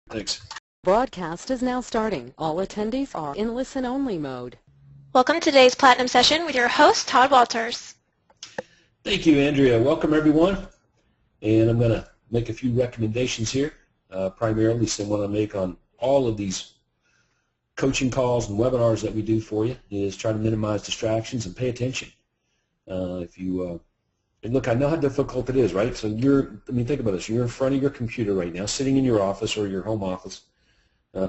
Thanks. Broadcast is now starting. All attendees are in listen-only mode. Welcome to today's Platinum Session with your host, Todd Walters. Thank you, Andrea. Welcome, everyone. And I'm going to make a few recommendations here, primarily some what I make on all of these coaching calls and webinars that we do for you is try to minimize distractions and pay attention. And look, I know how difficult it is, right? So think about this. You're in front of your computer right now, sitting in your office or your home office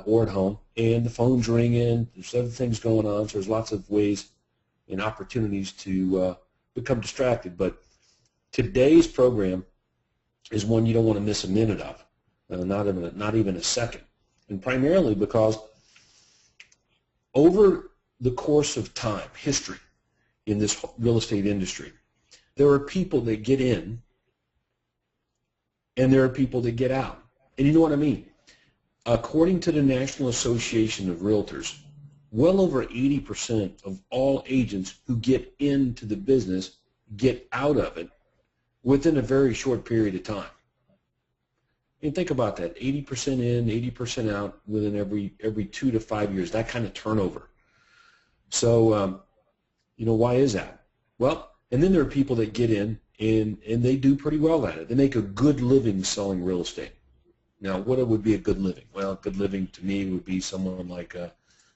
or at home, and the phone's ringing. There's other things going on, so there's lots of ways and opportunities to become distracted. But today's program is one you don't want to miss a minute of, not even a second, and primarily because over the course of time, history in this real estate industry, there are people that get in and there are people that get out. And you know what I mean? According to the National Association of Realtors, well over 80% of all agents who get into the business get out of it within a very short period of time. And think about that, 80% in, 80% out within every 2 to 5 years, that kind of turnover. So, why is that? Well, and then there are people that get in and they do pretty well at it. They make a good living selling real estate. Now, what would be a good living? Well, good living to me would be someone like,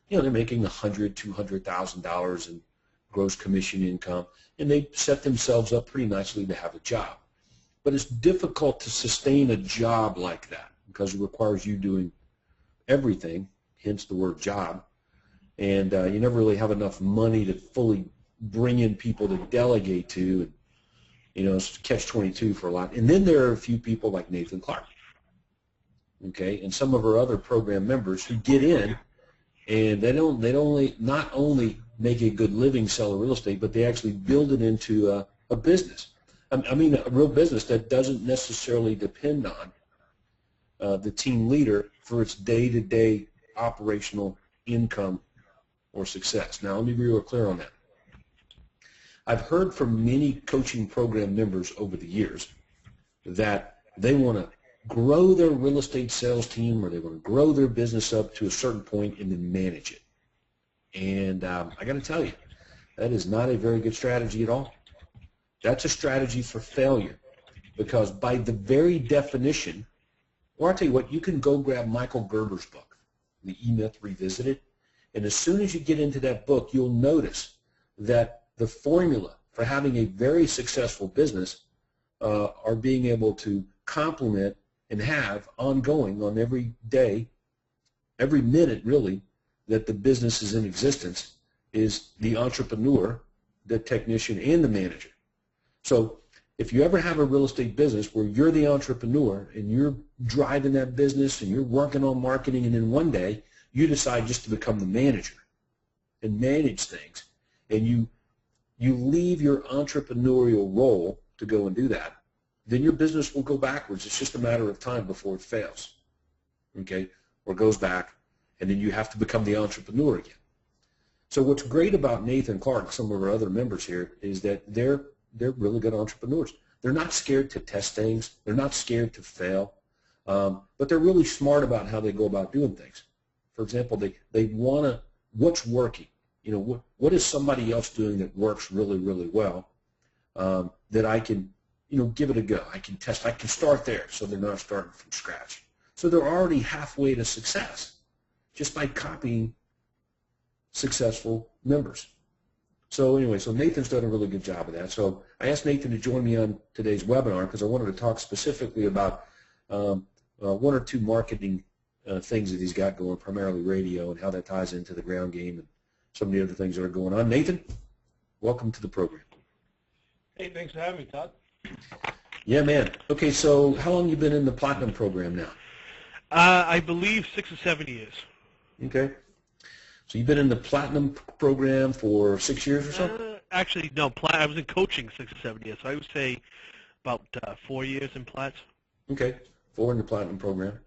they're making $100,000, $200,000 in gross commission income, and they set themselves up pretty nicely to have a job. But it's difficult to sustain a job like that because it requires you doing everything, hence the word job, and you never really have enough money to fully bring in people to delegate to, and it's catch-22 for a lot. And then there are a few people like Nathan Clark, okay, and some of our other program members who get in and they not only make a good living selling real estate, but they actually build it into a business. I mean a real business that doesn't necessarily depend on the team leader for its day-to-day operational income or success. Now, let me be real clear on that. I've heard from many coaching program members over the years that they want to grow their real estate sales team or they want to grow their business up to a certain point and then manage it. And I got to tell you, that is not a very good strategy at all. That's a strategy for failure because by the very definition, or I'll tell you what, you can go grab Michael Gerber's book, The E-Myth Revisited, and as soon as you get into that book, you'll notice that the formula for having a very successful business are being able to complement and have ongoing on every day, every minute really, that the business is in existence is the entrepreneur, the technician, and the manager. So if you ever have a real estate business where you're the entrepreneur and you're driving that business and you're working on marketing and then one day you decide just to become the manager and manage things and you leave your entrepreneurial role to go and do that, then your business will go backwards. It's just a matter of time before it fails, okay, or goes back, and then you have to become the entrepreneur again. So what's great about Nathan Clark, some of our other members here, is that they're really good entrepreneurs. They're not scared to test things. They're not scared to fail, but they're really smart about how they go about doing things. For example, they want to, what's working? What is somebody else doing that works really, really well that I can, give it a go. I can test. I can start there so they're not starting from scratch. So they're already halfway to success just by copying successful members. So anyway, so Nathan's done a really good job of that. So I asked Nathan to join me on today's webinar because I wanted to talk specifically about one or two marketing things that he's got going, primarily radio, and how that ties into the ground game and some of the other things that are going on. Nathan, welcome to the program. Hey, thanks for having me, Todd. Yeah, man. Okay, so how long have you been in the Platinum program now? I believe 6 or 7 years. Okay. So you've been in the Platinum program for 6 years or so? Actually, no. I was in coaching 6 or 7 years, so I would say about 4 years in Platts. Okay, 4 in the Platinum program.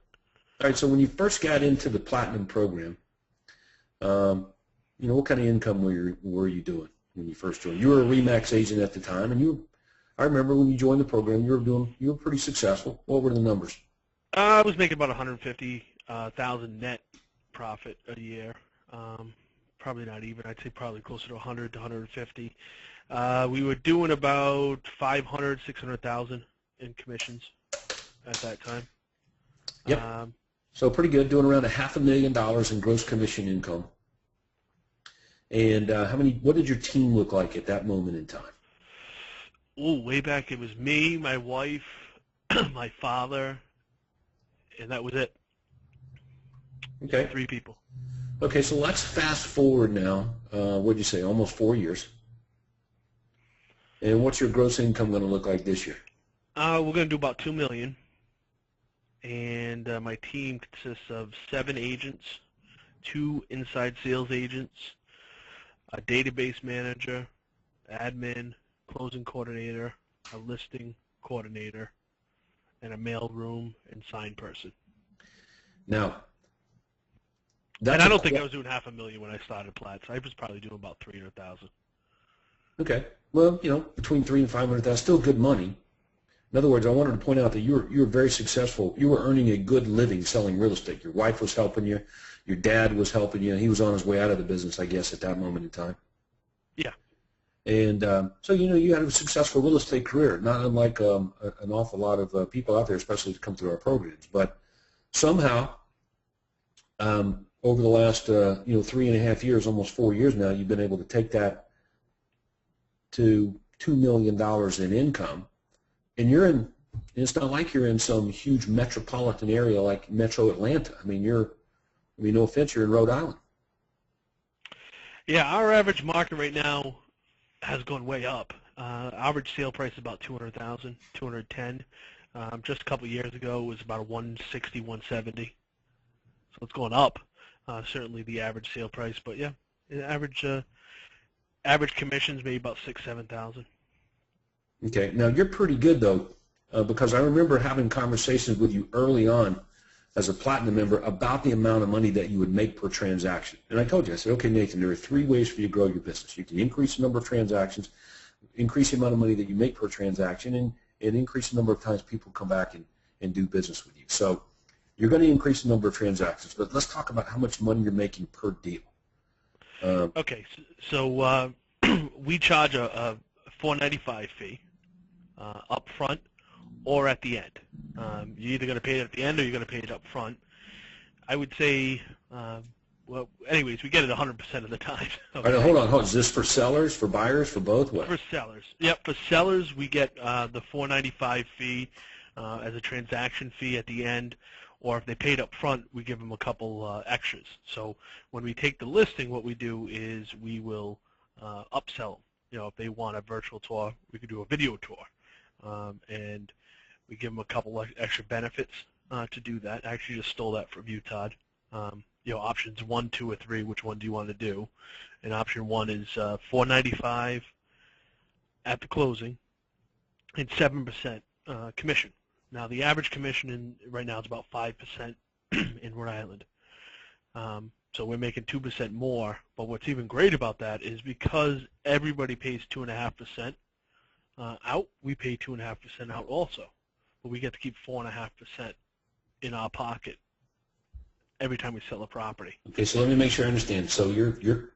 All right, so when you first got into the Platinum program, what kind of income were you doing when you first joined? You were a RE/MAX agent at the time, and I remember when you joined the program, you were pretty successful. What were the numbers? I was making about $150 $1,000 net profit a year. Probably not even. I'd say probably closer to 100 to 150. We were doing about 500, 600,000 in commissions at that time. Yep. So pretty good, doing around $500,000 in gross commission income. And what did your team look like at that moment in time? Oh, way back it was me, my wife, my father, and that was it. Okay. 3 people. Okay, so let's fast forward now. What'd you say, almost 4 years? And what's your gross income going to look like this year? We're going to do about $2 million. And my team consists of 7 agents, 2 inside sales agents, a database manager, admin, closing coordinator, a listing coordinator, and a mail room and sign person. Now, and I don't think I was doing $500,000 when I started Platts. I was probably doing about $300,000. Okay. Well, between $300,000 and $500,000, still good money. In other words, I wanted to point out that you were very successful. You were earning a good living selling real estate. Your wife was helping you. Your dad was helping you. He was on his way out of the business, I guess, at that moment in time. Yeah. And so, you had a successful real estate career, not unlike an awful lot of people out there, especially to come through our programs. But somehow, over the last, 3.5 years, almost 4 years now, you've been able to take that to $2 million in income. And it's not like you're in some huge metropolitan area like Metro Atlanta. No offense, you're in Rhode Island. Yeah, our average market right now has gone way up. Average sale price is about $200,000, $210,000. Just a couple of years ago, it was about $160,000, $170,000. So it's going up. Certainly the average sale price, but yeah, average commissions maybe about $6,000, $7,000. Okay, now you're pretty good though, because I remember having conversations with you early on as a platinum member about the amount of money that you would make per transaction. And I told you, I said, okay, Nathan, there are 3 ways for you to grow your business. You can increase the number of transactions, increase the amount of money that you make per transaction, and increase the number of times people come back and do business with you. So you're going to increase the number of transactions, but let's talk about how much money you're making per deal. Okay, so we charge a $4.95 fee up front or at the end. You're either going to pay it at the end or you're going to pay it up front. I would say, anyways, we get it 100% of the time. Okay? All right, hold on. Is this for sellers, for buyers, for both? What? For sellers. Yep, for sellers, we get the $4.95 fee as a transaction fee at the end, or if they paid up front, we give them a couple extras. So when we take the listing, what we do is we will upsell. If they want a virtual tour, we could do a video tour. And we give them a couple extra benefits to do that. I actually just stole that from you, Todd. Options 1, 2, or 3, which one do you want to do? And option 1 is $4.95 at the closing and 7% commission. Now, the average commission right now is about 5% in Rhode Island. So we're making 2% more, but what's even great about that is because everybody pays 2.5% out, we pay 2.5% out also, but we get to keep 4.5% in our pocket every time we sell a property. Okay, so let me make sure I understand. So you're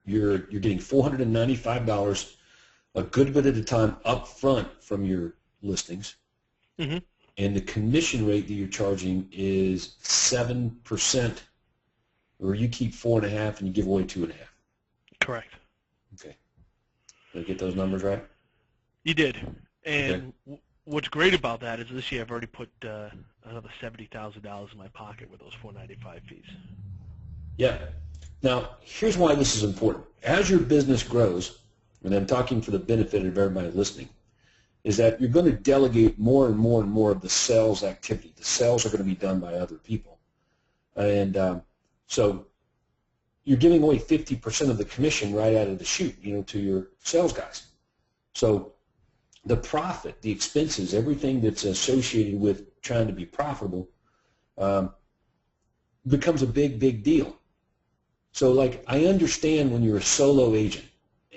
getting $495 a good bit at a time up front from your listings, mm-hmm. and the commission rate that you're charging is 7%. Or you keep 4.5 and you give away 2.5. Correct. Okay. Did I get those numbers right? You did. And what's great about that is this year I've already put another $70,000 in my pocket with those $4.95 fees. Yeah. Now, here's why this is important. As your business grows, and I'm talking for the benefit of everybody listening, is that you're going to delegate more and more and more of the sales activity. The sales are going to be done by other people. And so you're giving away 50% of the commission right out of the chute, to your sales guys. So the profit, the expenses, everything that's associated with trying to be profitable becomes a big, big deal. So, like, I understand when you're a solo agent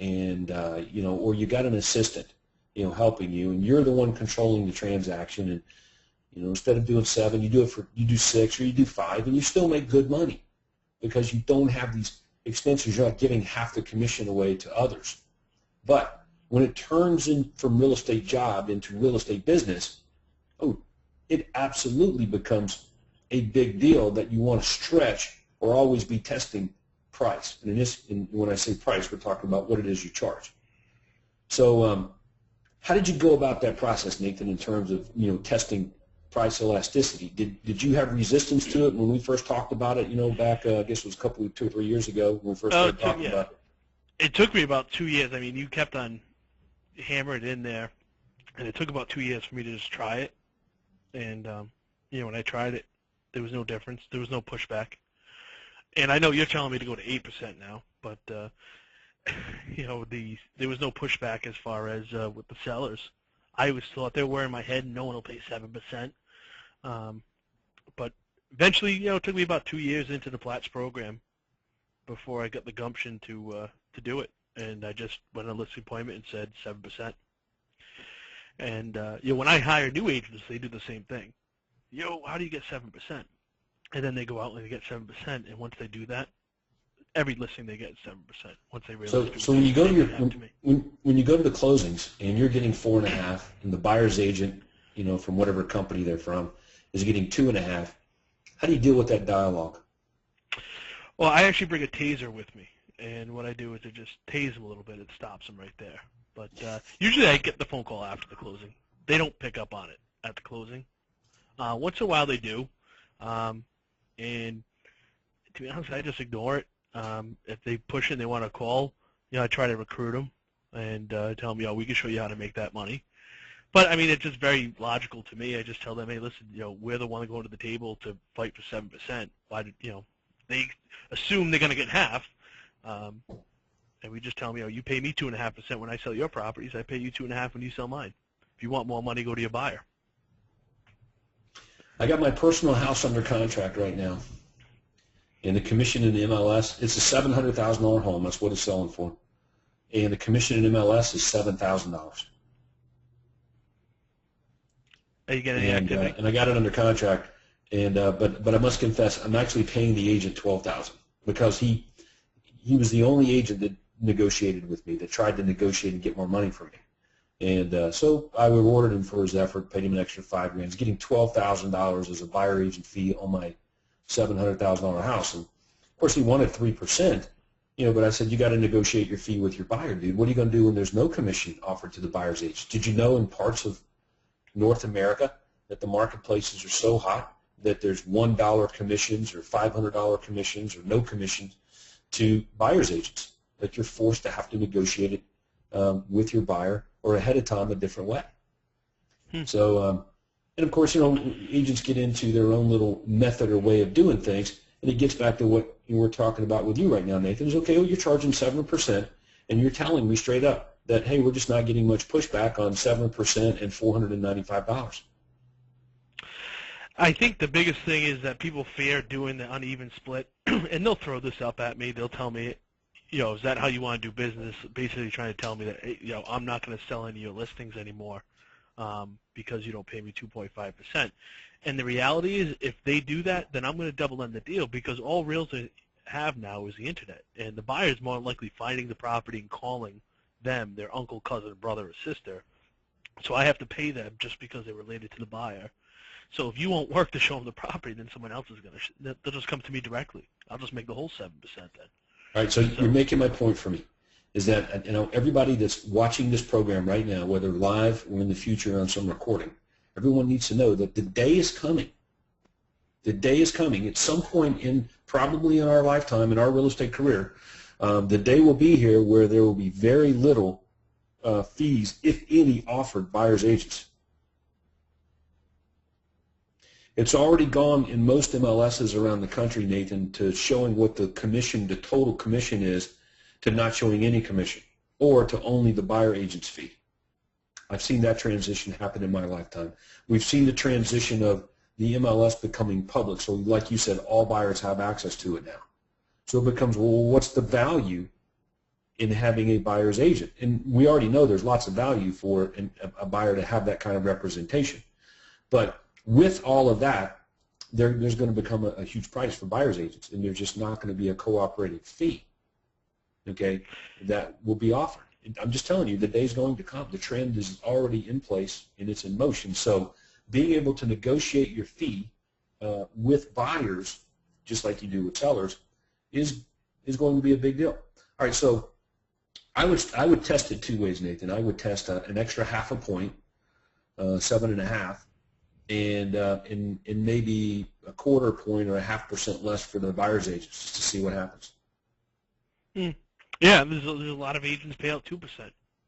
and, or you got an assistant, helping you, and you're the one controlling the transaction, Instead of doing 7, you do 6 or you do 5, and you still make good money because you don't have these expenses. You're not giving half the commission away to others. But when it turns in from real estate job into real estate business, it absolutely becomes a big deal that you want to stretch or always be testing price. And when I say price, we're talking about what it is you charge. So how did you go about that process, Nathan, in terms of testing price elasticity? Did you have resistance to it when we first talked about it? Back I guess it was 2 or 3 years ago when we first started talking about it. It took me about 2 years. I mean, you kept on hammering it in there, and it took about 2 years for me to just try it. And when I tried it, there was no difference. There was no pushback. And I know you're telling me to go to 8% now, but there was no pushback as far as with the sellers. I always thought they were in my head, no one will pay 7%. But eventually, it took me about 2 years into the Platts program before I got the gumption to do it. And I just went on a listing appointment and said 7%. And when I hire new agents, they do the same thing. How do you get 7%? And then they go out and they get 7%. And once they do that, every listing they get is 7%. Once they realize. So when you go to when you go to the closings and you're getting 4.5, and the buyer's agent, from whatever company they're from, is getting 2.5, how do you deal with that dialogue? Well, I actually bring a taser with me, and what I do is I just tase them a little bit. It stops them right there. But usually I get the phone call after the closing. They don't pick up on it at the closing. Once in a while they do, and to be honest, I just ignore it. If they push it and they want to call, I try to recruit them and tell them, we can show you how to make that money. But I mean, it's just very logical to me. I just tell them, hey, listen, we're the one going to the table to fight for 7%. Why did they assume they're going to get half? And we just tell them, you pay me 2.5% when I sell your properties. I pay you 2.5% when you sell mine. If you want more money, go to your buyer. I got my personal house under contract right now. And the commission in the MLS, it's a $700,000 home. That's what it's selling for. And the commission in MLS is $7,000. Are you getting any activity? And I got it under contract. And but I must confess, I'm actually paying the agent $12,000 because he was the only agent that negotiated with me, that tried to negotiate and get more money from me. And so I rewarded him for his effort, paid him an extra $5,000. He's getting $12,000 as a buyer agent fee on my $700,000 house. And of course, he wanted 3%, but I said, you got to negotiate your fee with your buyer, dude. What are you going to do when there's no commission offered to the buyer's agent? Did you know in parts of North America that the marketplaces are so hot that there's $1 commissions or $500 commissions or no commissions to buyer's agents, that you're forced to have to negotiate it with your buyer or ahead of time a different way? So, and of course, agents get into their own little method or way of doing things, and it gets back to what we're talking about with you right now, Nathan. Is okay, well, you're charging 7%, and you're telling me straight up that, hey, we're just not getting much pushback on 7% and $495. I think the biggest thing is that people fear doing the uneven split, and they'll throw this up at me. They'll tell me, is that how you want to do business? Basically trying to tell me that, hey, I'm not going to sell any of your listings anymore because you don't pay me 2.5%. And the reality is, if they do that, then I'm going to double end the deal, because all realtors have now is the internet, and the buyer is more likely finding the property and calling them, their uncle, cousin, brother, or sister. So I have to pay them just because they're related to the buyer. So if you won't work to show them the property, then someone else is going to. They'll just come to me directly. I'll just make the whole 7% then. All right. So you're making my point for me, is that everybody that's watching this program right now, whether live or in the future on some recording, everyone needs to know that the day is coming. The day is coming at some point probably in our lifetime, in our real estate career. The day will be here where there will be very little fees, if any, offered buyer's agents. It's already gone in most MLSs around the country, Nathan, to showing what the total commission is, to not showing any commission, or to only the buyer agent's fee. I've seen that transition happen in my lifetime. We've seen the transition of the MLS becoming public, so like you said, all buyers have access to it now. So it becomes, well, what's the value in having a buyer's agent? And we already know there's lots of value for a buyer to have that kind of representation. But with all of that, there's going to become a huge price for buyer's agents, and there's just not going to be a cooperative fee, okay, that will be offered. I'm just telling you, the day's going to come. The trend is already in place, and it's in motion. So being able to negotiate your fee with buyers, just like you do with sellers, is going to be a big deal. All right, so I would test it two ways, Nathan. I would test an extra half a point, 7.5, and maybe a quarter point or a 0.5% less for the buyer's agents, just to see what happens. Yeah, there's a lot of agents pay out 2%.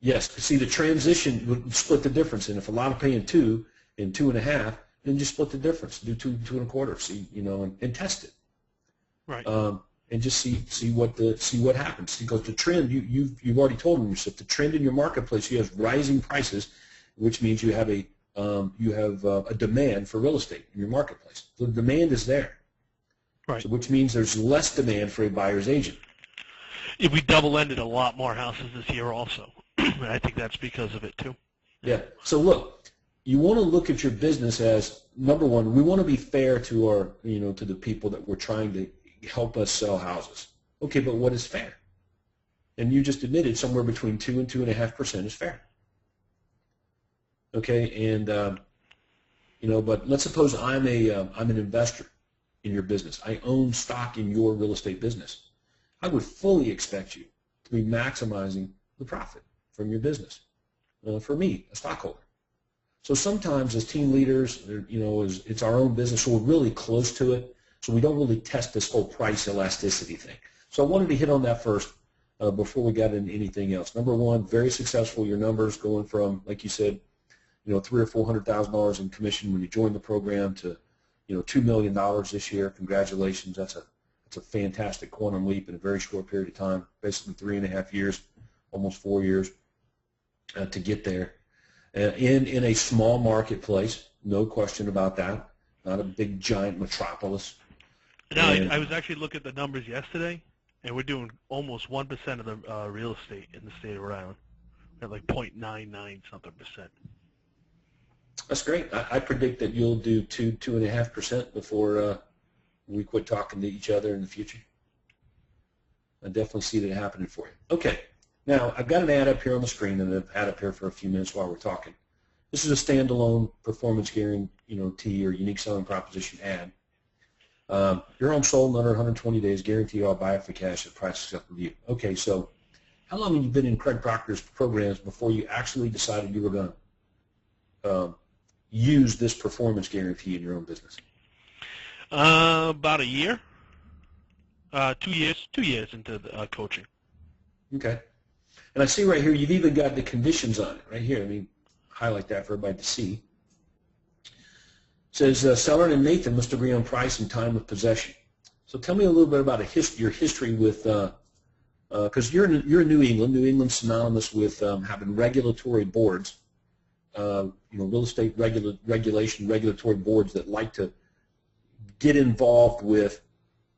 Yes, see, the transition would split the difference, and if a lot are paying 2 and 2.5, then just split the difference, do 2.25. See, and test it. Right. And just see what happens, because the trend you've already told them yourself, the trend in your marketplace, you have rising prices, which means you have a demand for real estate in your marketplace. So the demand is there. Right. So which means there's less demand for a buyer's agent. If we double-ended a lot more houses this year also, and I think that's because of it too. Yeah. So look, you want to look at your business as, number one, we want to be fair to our, to the people that we're trying to help us sell houses. Okay, but what is fair? And you just admitted somewhere between 2 and 2.5% is fair. Okay, and but let's suppose I'm an investor in your business. I own stock in your real estate business. I would fully expect you to be maximizing the profit from your business. For me, a stockholder. So sometimes as team leaders, it's our own business, so we're really close to it. So we don't really test this whole price elasticity thing. So I wanted to hit on that first before we got into anything else. Number one, very successful. Your numbers going from, like you said, $300,000 or $400,000 in commission when you joined the program to, $2 million this year. Congratulations. That's a fantastic quantum leap in a very short period of time, basically 3.5 years, almost 4 years to get there. In a small marketplace, no question about that. Not a big giant metropolis. No, I was actually looking at the numbers yesterday, and we're doing almost 1% of the real estate in the state of Rhode Island, at like 0.99 something percent. That's great. I predict that you'll do 2.5% before we quit talking to each other in the future. I definitely see that happening for you. Okay. Now, I've got an ad up here on the screen, and I've had up here for a few minutes while we're talking. This is a standalone performance guarantee or unique selling proposition ad. Your home sold in under 120 days. Guarantee I'll buy it for cash at price acceptable to you. Okay, so how long have you been in Craig Proctor's programs before you actually decided you were going to use this performance guarantee in your own business? About a year. 2 years. 2 years into the coaching. Okay. And I see right here you've even got the conditions on it right here. Let me highlight that for everybody to see. It says seller and Nathan must agree on price and time of possession. So tell me a little bit about your history with, because you're in New England. New England's synonymous with having regulatory boards, real estate regulatory boards that like to get involved with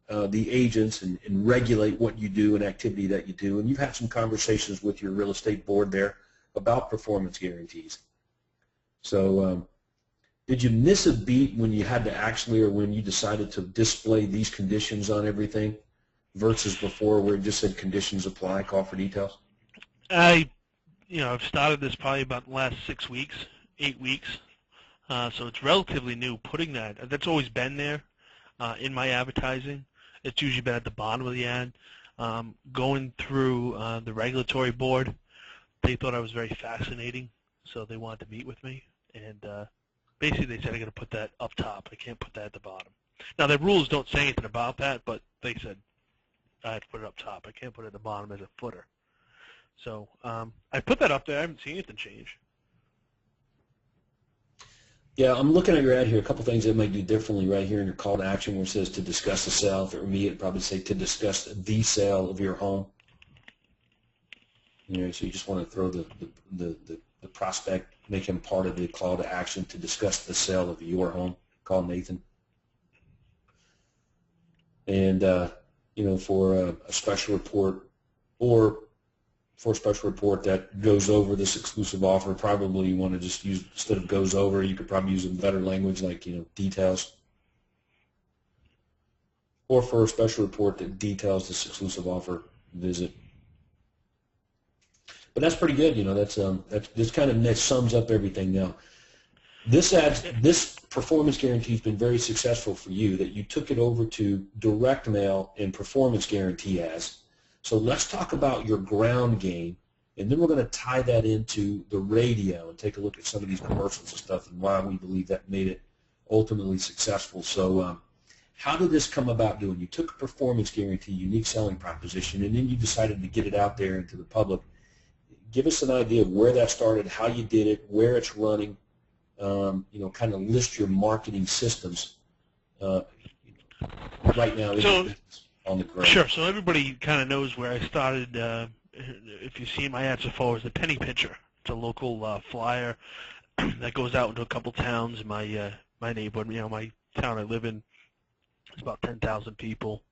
the agents and regulate what you do and activity that you do. And you've had some conversations with your real estate board there about performance guarantees. So did you miss a beat when you had to actually, or when you decided to display these conditions on everything versus before where it just said conditions apply, call for details? I've started this probably about the last 6 weeks, 8 weeks. So it's relatively new. Putting that's always been there in my advertising. It's usually been at the bottom of the ad. Going through the regulatory board, they thought I was very fascinating, so they wanted to meet with me. And basically they said I got to put that up top. I can't put that at the bottom. Now, the rules don't say anything about that, but they said I had to put it up top. I can't put it at the bottom as a footer. So I put that up there. I haven't seen anything change. Yeah, I'm looking at your ad here. A couple things that might do differently right here in your call to action where it says to discuss the sale. If it were me, it'd probably say to discuss the sale of your home. So you just want to throw the prospect, make him part of the call to action to discuss the sale of your home. Call Nathan. And, for a special report or for a special report that goes over this exclusive offer, probably you want to just use, instead of goes over, you could probably use a better language like, details. Or for a special report that details this exclusive offer visit. But that's pretty good, that's this kind of sums up everything now. This performance guarantee has been very successful for you, that you took it over to direct mail and performance guarantee as. So let's talk about your ground game, and then we're going to tie that into the radio and take a look at some of these commercials and stuff and why we believe that made it ultimately successful. So how did this come about doing? You took a performance guarantee, unique selling proposition, and then you decided to get it out there into the public. Give us an idea of where that started, how you did it, where it's running, kind of list your marketing systems right now on the ground. Sure. So everybody kind of knows where I started. If you see my ads before, is the Penny Pitcher. It's a local flyer that goes out into a couple towns in my neighborhood. My town I live in is about 10,000 people.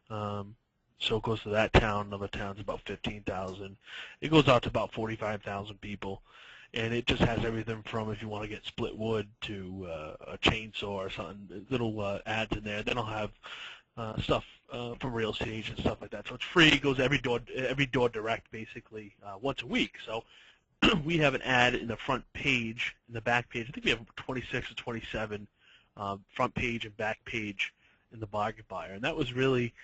So it goes to that town. Another town's about 15,000. It goes out to about 45,000 people. And it just has everything from if you want to get split wood to a chainsaw or something, little ads in there. Then I'll have stuff from real estate agents, stuff like that. So it's free. It goes every door direct, basically, once a week. So we have an ad in the front page, in the back page. I think we have 26 or 27 front page and back page in the Bargain Buyer. And that was really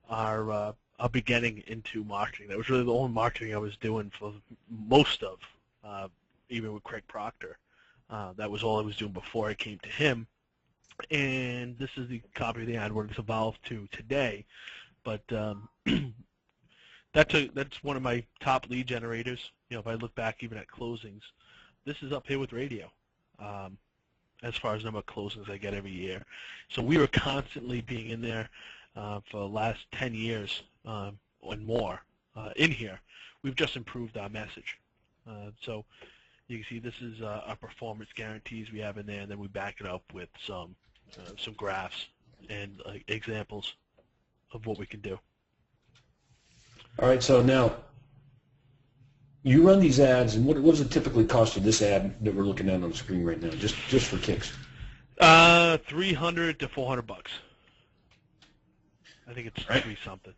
our beginning into marketing. That was really the only marketing I was doing for most of, even with Craig Proctor. That was all I was doing before I came to him. And this is the copy of the ad where it's evolved to today. But that's one of my top lead generators. If I look back even at closings, this is up here with radio as far as number of closings I get every year. So we were constantly being in there for the last 10 years and more in here. We've just improved our message. So you can see this is our performance guarantees we have in there, and then we back it up with some graphs and examples of what we can do. All right, so now you run these ads, and what does it typically cost you, this ad that we're looking at on the screen right now, just for kicks? $300 to $400 bucks. I think it's right. 3 something.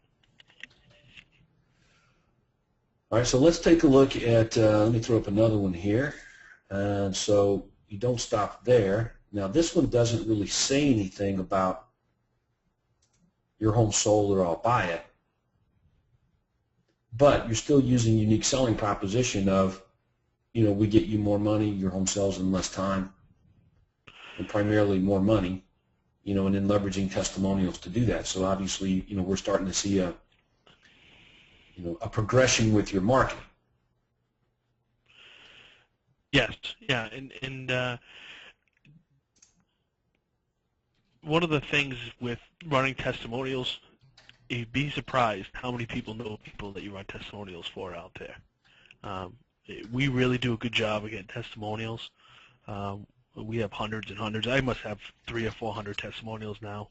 All right, so let's take a look at, let me throw up another one here. So you don't stop there. Now this one doesn't really say anything about your home sold or I'll buy it, but you're still using unique selling proposition of, we get you more money, your home sells in less time, and primarily more money, and then leveraging testimonials to do that. So obviously, we're starting to see a progression with your marketing. Yes, yeah, and one of the things with running testimonials, you'd be surprised how many people know people that you run testimonials for out there. We really do a good job of getting testimonials. We have hundreds and hundreds. I must have 300 or 400 testimonials now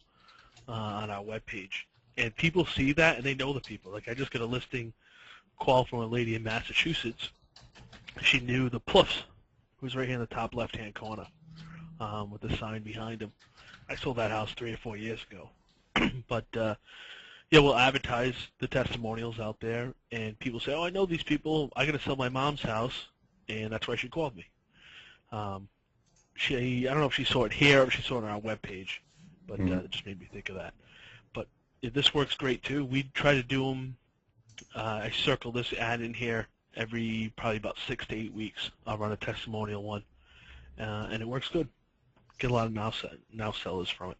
on our webpage. And people see that, and they know the people. Like, I just got a listing call from a lady in Massachusetts. She knew the Pluffs, who was right here in the top left-hand corner with the sign behind him. I sold that house 3 or 4 years ago. But, yeah, we'll advertise the testimonials out there, and people say, oh, I know these people. I got to sell my mom's house, and that's why she called me. I don't know if she saw it here or if she saw it on our webpage, but it just made me think of that. But this works great, too. We try to do them. I circle this ad in here every probably about 6 to 8 weeks. I'll run a testimonial one, and it works good. Get a lot of now sellers from it.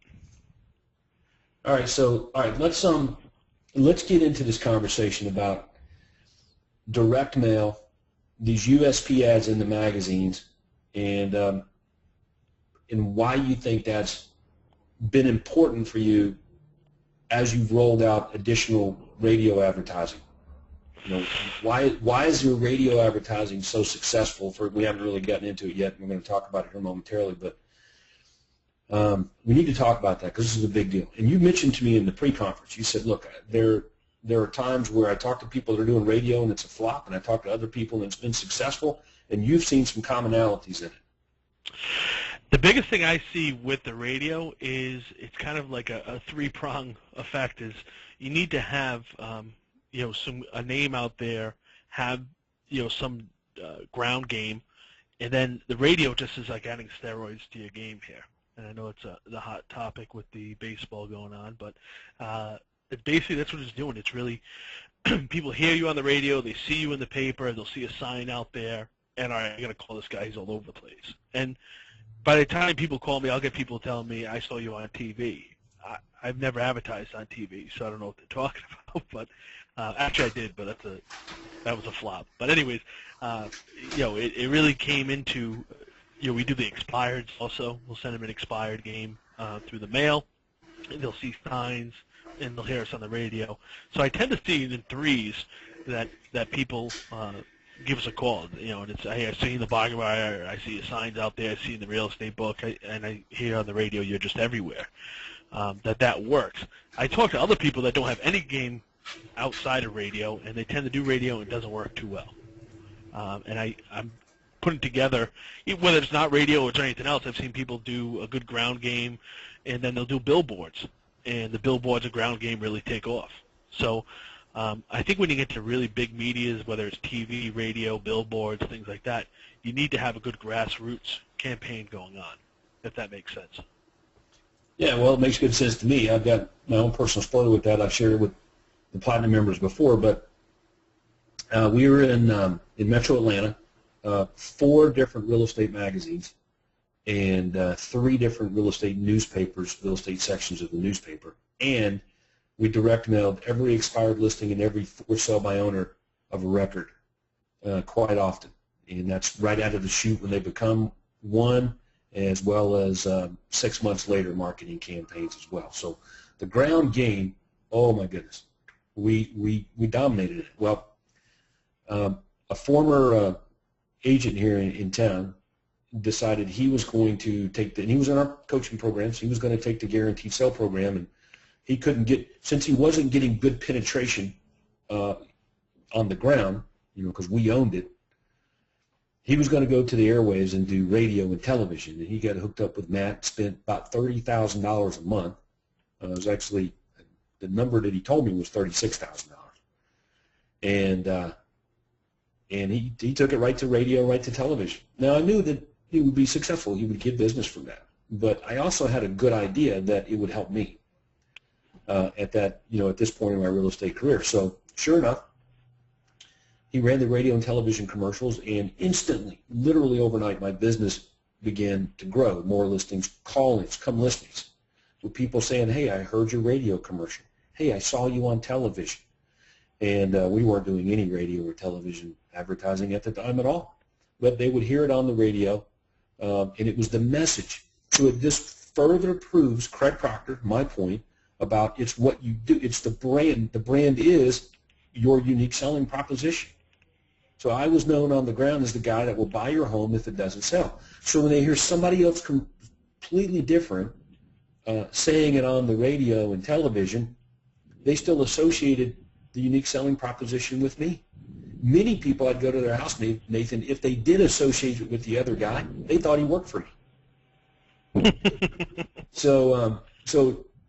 All right, let's get into this conversation about direct mail, these USP ads in the magazines, and why you think that's been important for you as you've rolled out additional radio advertising. Why is your radio advertising so successful? We haven't really gotten into it yet. We're going to talk about it here momentarily, but we need to talk about that because this is a big deal. And you mentioned to me in the pre-conference, you said, look, they're There are times where I talk to people that are doing radio and it's a flop, and I talk to other people and it's been successful, and you've seen some commonalities in it. The biggest thing I see with the radio is it's kind of like a three-prong effect. Is you need to have a name out there, have some ground game, and then the radio just is like adding steroids to your game here. And I know it's the hot topic with the baseball going on, but basically that's what it's doing. It's really people hear you on the radio, they see you in the paper, they'll see a sign out there, and all right, I'm going to call this guy. He's all over the place. And by the time people call me, I'll get people telling me, I saw you on TV. I've never advertised on TV, so I don't know what they're talking about. But actually I did, but that was a flop. But anyways, it really came into, we do the expireds also. We'll send them an expired game through the mail. And they'll see signs, and they'll hear us on the radio. So I tend to see in threes that people give us a call, and it's, hey, I see in the bargain wire, I see your signs out there, I see in the real estate book, and I hear on the radio you're just everywhere. That works. I talk to other people that don't have any game outside of radio, and they tend to do radio and it doesn't work too well. And I'm putting together, whether it's not radio or it's anything else, I've seen people do a good ground game, and then they'll do billboards, and the billboards and ground game really take off. So I think when you get to really big medias, whether it's TV, radio, billboards, things like that, you need to have a good grassroots campaign going on, if that makes sense. Yeah, well, it makes good sense to me. I've got my own personal story with that. I've shared it with the Platinum members before, but we were in Metro Atlanta, 4 different real estate magazines, and 3 different real estate newspapers, real estate sections of the newspaper, and we direct mailed every expired listing and every for sale by owner of a record quite often. And that's right out of the chute when they become one, as well as 6 months later marketing campaigns as well. So the ground game, oh my goodness, we dominated it. Well, a former agent here in town decided he was going to take and he was in our coaching programs, he was going to take the guaranteed sale program, and he couldn't get, since he wasn't getting good penetration on the ground, because we owned it, he was going to go to the airwaves and do radio and television. And he got hooked up with Matt, spent about $30,000 a month. It was actually, the number that he told me was $36,000. And he took it right to radio, right to television. Now, I knew that he would be successful. He would get business from that. But I also had a good idea that it would help me at this point in my real estate career. So sure enough, he ran the radio and television commercials, and instantly, literally overnight, my business began to grow. More listings, call-ins, come listings, with people saying, hey, I heard your radio commercial. Hey, I saw you on television. And we weren't doing any radio or television advertising at the time at all. But they would hear it on the radio, and it was the message. So this further proves, Craig Proctor, my point, about it's what you do. It's the brand. The brand is your unique selling proposition. So I was known on the ground as the guy that will buy your home if it doesn't sell. So when they hear somebody else completely different saying it on the radio and television, they still associated the unique selling proposition with me. Many people, I'd go to their house, Nathan, if they did associate it with the other guy, they thought he worked for me. So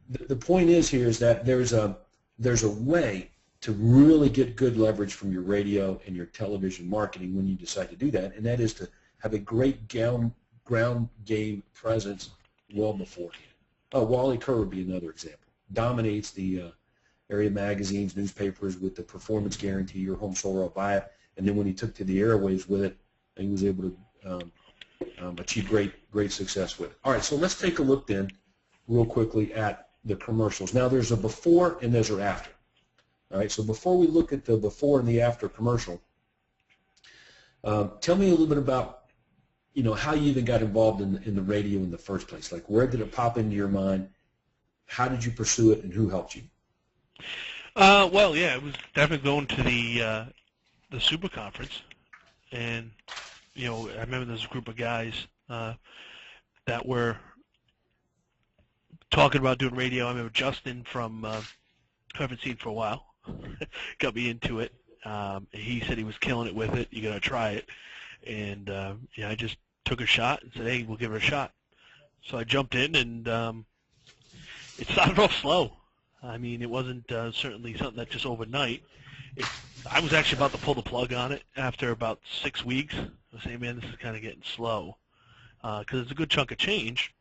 the point is here is that there's a way to really get good leverage from your radio and your television marketing when you decide to do that, and that is to have a great ground game presence well beforehand. Wally Kerr would be another example. Dominates the area magazines, newspapers with the performance guarantee, your home sold or I'll buy it, and then when he took to the airwaves with it, he was able to achieve great success with it. All right, so let's take a look then real quickly at the commercials. Now there's a before and there's an after. All right, so before we look at the before and the after commercial, tell me a little bit about, how you even got involved in the radio in the first place. Like, where did it pop into your mind? How did you pursue it, and who helped you? Well, yeah, it was definitely going to the Super Conference, and I remember there's a group of guys that were talking about doing radio. I remember Justin from who I haven't seen for a while. got me into it. He said he was killing it with it. You got to try it. And I just took a shot and said, hey, we'll give it a shot. So I jumped in, and it started off slow. I mean, it wasn't certainly something that just overnight. I was actually about to pull the plug on it after about 6 weeks. I was saying, man, this is kind of getting slow because it's a good chunk of change.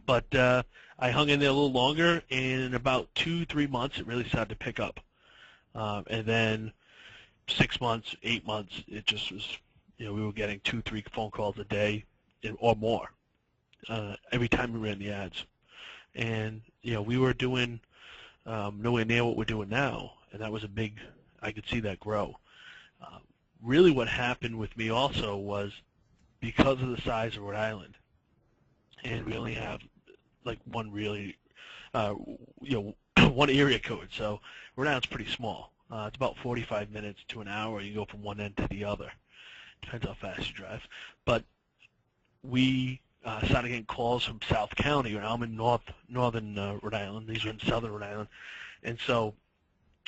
But I hung in there a little longer, and in about 2-3 months, it really started to pick up. And then 6 months, 8 months, it just was, we were getting 2-3 phone calls a day or more every time we ran the ads. And, we were doing nowhere near what we're doing now, and that was I could see that grow. Really what happened with me also was because of the size of Rhode Island, and we only have like one really, one area code, so Rhode Island's pretty small. It's about 45 minutes to an hour. You go from one end to the other. Depends how fast you drive. But we started getting calls from South County, and I'm in northern Rhode Island. These are in southern Rhode Island. And so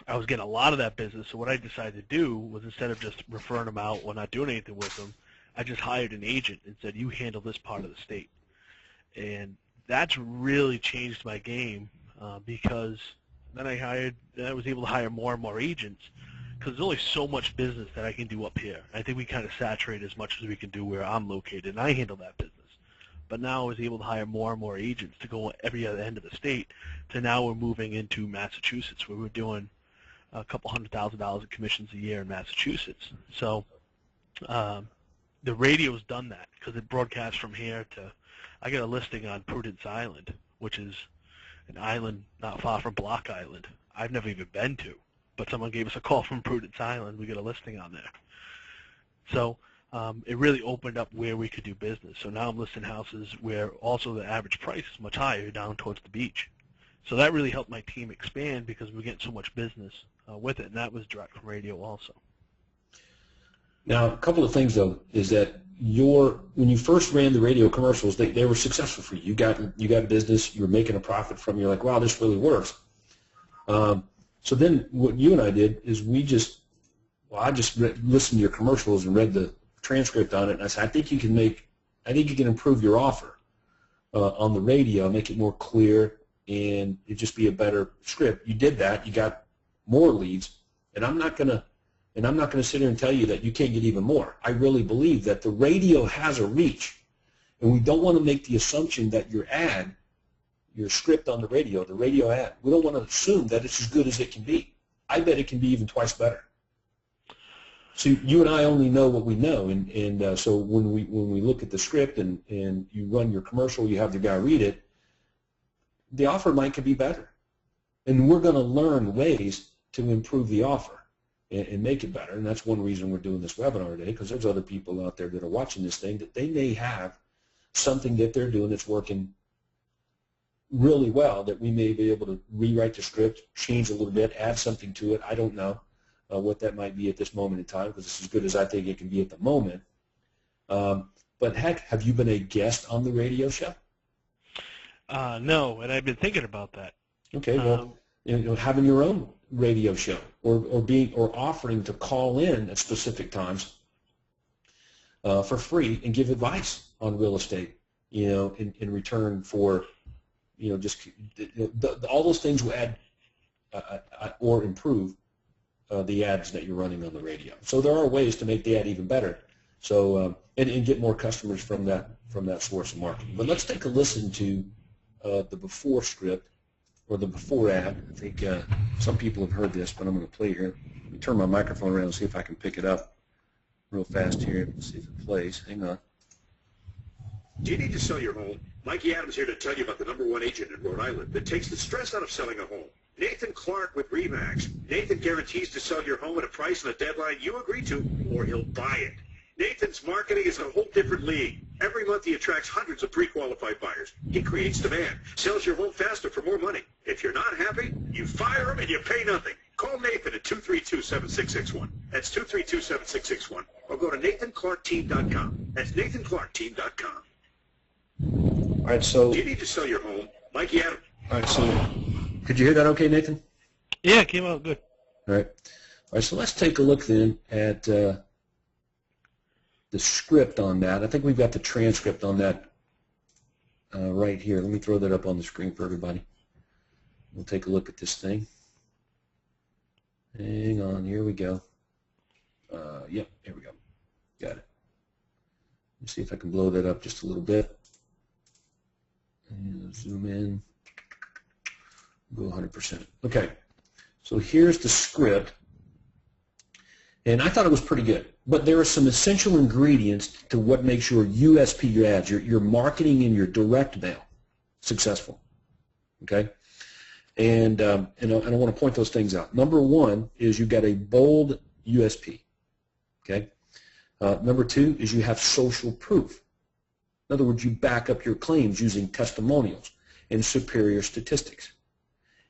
I was getting a lot of that business. So what I decided to do was, instead of just referring them out or not doing anything with them, I just hired an agent and said, you handle this part of the state. And that's really changed my game because then I was able to hire more and more agents, because there's only so much business that I can do up here. I think we kind of saturate as much as we can do where I'm located, and I handle that business. But now I was able to hire more and more agents to go every other end of the state, to now we're moving into Massachusetts, where we're doing a couple $100,000 in commissions a year in Massachusetts. So the radio's done that, because it broadcasts from here to, I got a listing on Prudence Island, which is an island not far from Block Island. I've never even been to, but someone gave us a call from Prudence Island. We got a listing on there. So it really opened up where we could do business. So now I'm listing houses where also the average price is much higher, down towards the beach. So that really helped my team expand, because we're getting so much business with it, and that was direct from radio also. Now, a couple of things, though, is that when you first ran the radio commercials, they were successful for you. You got business, you were making a profit from it. You're like, wow, this really works. So then what you and I did is I just listened to your commercials and read the transcript on it, and I said, I think you can improve your offer on the radio, make it more clear, and it just be a better script. You did that. You got more leads, and I'm not going to sit here and tell you that you can't get even more. I really believe that the radio has a reach, and we don't want to make the assumption that your script on the radio ad, we don't want to assume that it's as good as it can be. I bet it can be even twice better. So you and I only know what we know, and so when we look at the script and you run your commercial, you have the guy read it, the offer could be better, and we're going to learn ways to improve the offer and make it better. And that's one reason we're doing this webinar today, because there's other people out there that are watching this thing that they may have something that they're doing that's working really well, that we may be able to rewrite the script, change a little bit, add something to it. I don't know what that might be at this moment in time, because it's as good as I think it can be at the moment. But heck, have you been a guest on the radio show? No, and I've been thinking about that. Okay, well, having your own radio show, or offering to call in at specific times for free and give advice on real estate, in return for, all those things will add or improve the ads that you're running on the radio. So there are ways to make the ad even better. So and get more customers from that source of marketing. But let's take a listen to the before script, or the before ad. I think some people have heard this, but I'm going to play here. Let me turn my microphone around and see if I can pick it up real fast here. Let's see if it plays. Hang on. Do you need to sell your home? Mikey Adams here to tell you about the #1 agent in Rhode Island that takes the stress out of selling a home. Nathan Clark with RE/MAX. Nathan guarantees to sell your home at a price and a deadline you agree to, or he'll buy it. Nathan's marketing is a whole different league. Every month he attracts hundreds of pre-qualified buyers. He creates demand, sells your home faster for more money. If you're not happy, you fire him and you pay nothing. Call Nathan at 232-7661. That's 232-7661. Or go to NathanClarkTeam.com. That's NathanClarkTeam.com. All right, so. Do you need to sell your home? Mikey Adams. All right, so. Could you hear that okay, Nathan? Yeah, it came out good. All right. All right, so let's take a look then at the script on that. I think we've got the transcript on that right here. Let me throw that up on the screen for everybody. We'll take a look at this thing. Hang on, here we go. Yep, here we go. Got it. Let me see if I can blow that up just a little bit. And zoom in. Go 100%. Okay, so here's the script. And I thought it was pretty good. But there are some essential ingredients to what makes your USP, your ads, your marketing and your direct mail successful. Okay? And I want to point those things out. Number one is you've got a bold USP. Okay? Number two is you have social proof. In other words, you back up your claims using testimonials and superior statistics.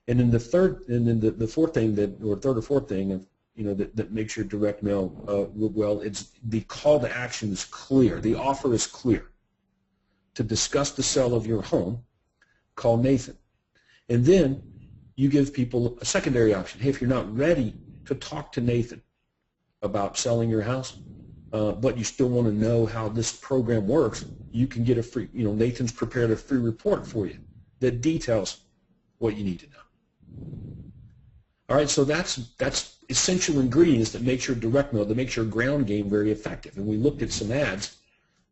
And then the fourth thing third or fourth thing, that makes your direct mail work well, it's the call to action is clear. The offer is clear. To discuss the sale of your home, call Nathan. And then you give people a secondary option. Hey, if you're not ready to talk to Nathan about selling your house, but you still want to know how this program works, you can get a free, Nathan's prepared a free report for you that details what you need to know. All right, so that's essential ingredients that makes your direct mail, that makes your ground game very effective. And we looked at some ads.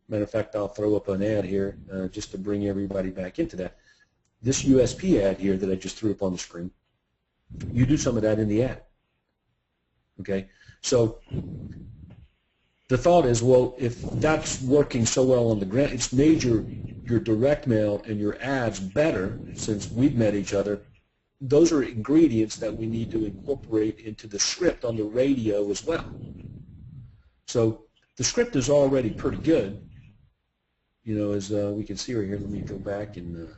Matter of fact, I'll throw up an ad here just to bring everybody back into that. This USP ad here that I just threw up on the screen, you do some of that in the ad. Okay, so the thought is, well, if that's working so well on the ground, it's made your direct mail and your ads better since we've met each other. Those are ingredients that we need to incorporate into the script on the radio as well. So the script is already pretty good, as we can see right here. Let me go back and